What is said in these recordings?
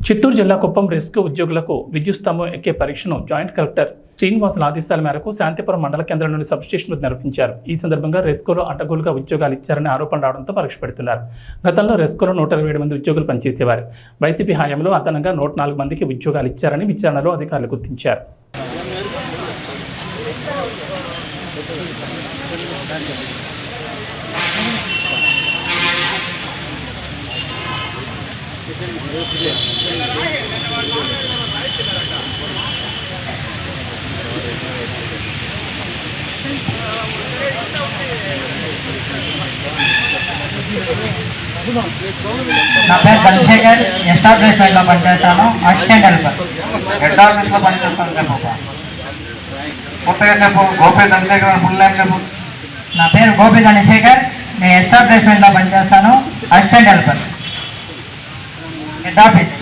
చిత్తూరు జిల్లా కుప్పం రెస్క్యూ ఉద్యోగులకు విద్యుత్ స్తంభం ఎక్కే పరీక్షను జాయింట్ కలెక్టర్ శ్రీనివాసుల ఆదేశాల మేరకు శాంతిపురం మండల కేంద్రం నుండి సబ్స్టేషన్లు నిర్వహించారు. ఈ సందర్భంగా రెస్కోలో అడ్డగోలుగా ఉద్యోగాలు ఇచ్చారనే ఆరోపణ రావడంతో పరీక్ష పెడుతున్నారు. గతంలో రెస్కోలో 127 మంది ఉద్యోగులు పనిచేసేవారు. వైసీపీ హయాంలో అదనంగా 104 మందికి ఉద్యోగాలు ఇచ్చారని విచారణలో అధికారులు గుర్తించారు. నా పేరు చంద్రశేఖర్, ఎస్టాబ్లిష్మెంట్లో పనిచేస్తాను. Assistant helper. హెడ్ ఆఫీస్లో పనిచేస్తాను. చెప్పు కొత్తగా చెప్పు. గోపి చంద్రశేఖర్ ఫుల్ నేమ్ చెప్పు. నా పేరు గోపి చంద్రశేఖర్, నేను ఎస్టాబ్లిష్మెంట్లో పనిచేస్తాను. Assistant helper, head office.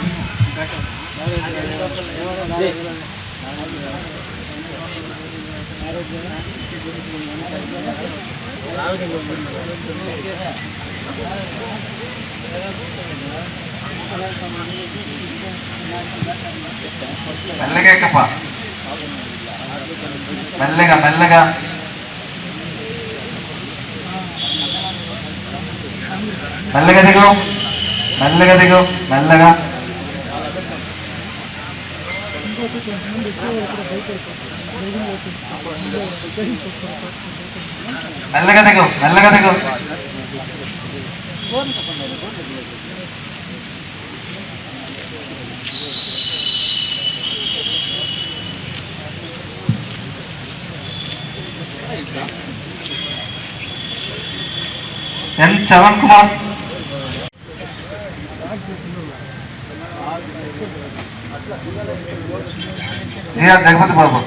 మెల్లగా కప్ప, మెల్లగా మెల్లగా మెల్లగా దిగు, మెల్లగా దిగు, మెల్లగా మెల్లగా దిగు, మెల్లగా దిగు. ఎన్ చవన్ కుమార్, జగపతి బాబు.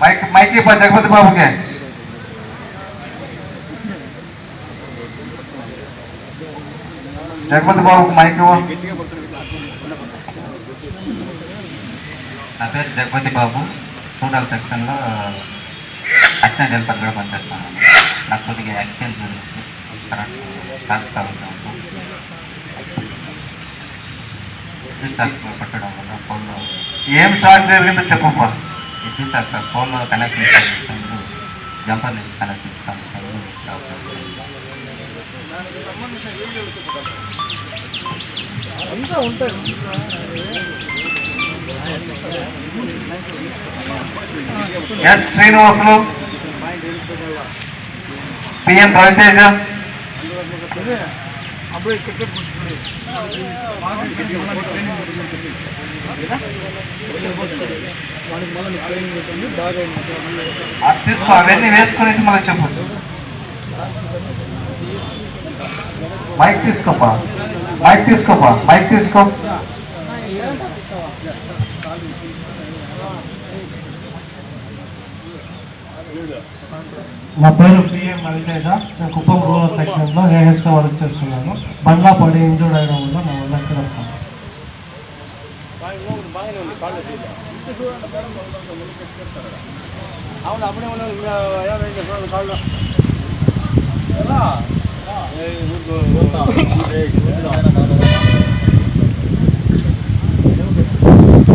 మైక్ జగపతి బాబుకే. జగపతి బాబుకి మైక్. నా పేరు జగపతి బాబు, టోటల్ సెక్షన్లో అసిస్టెంట్ హెల్పర్గా పనిచేస్తాను. నాకు కొద్దిగా యాక్సిడెంట్ గురించి కరెక్ట్ పట్టడం వల్ల ఫోన్లో ఏం షార్ట్ జరిగిందో చెప్పమ్మా. ఇది సార్ ఫోన్లో కనెక్షన్ ఇస్తాను, జంపర్ నుంచి కనెక్షన్ ఇస్తాను. ఎస్ శ్రీనివాసులు, పిఎన్ రవితేజ, తీసుకో, అవన్నీ వేసుకునేసి మళ్ళీ చెప్పచ్చు. మైక్ తీసుకోపా, మైక్ తీసుకోపా, మైక్ తీసుకో. నా పేరు పిఎం రవితేజ, నేను కుప్పం రూరల్ సెక్షన్లో ఏఎస్గా వర్క్ చేస్తున్నాను. బండ్లా పడి ఇంజూర్డ్ అయ్యడం వల్ల నా వల్ల ఇక్కడ వస్తాను. అవును అప్పుడే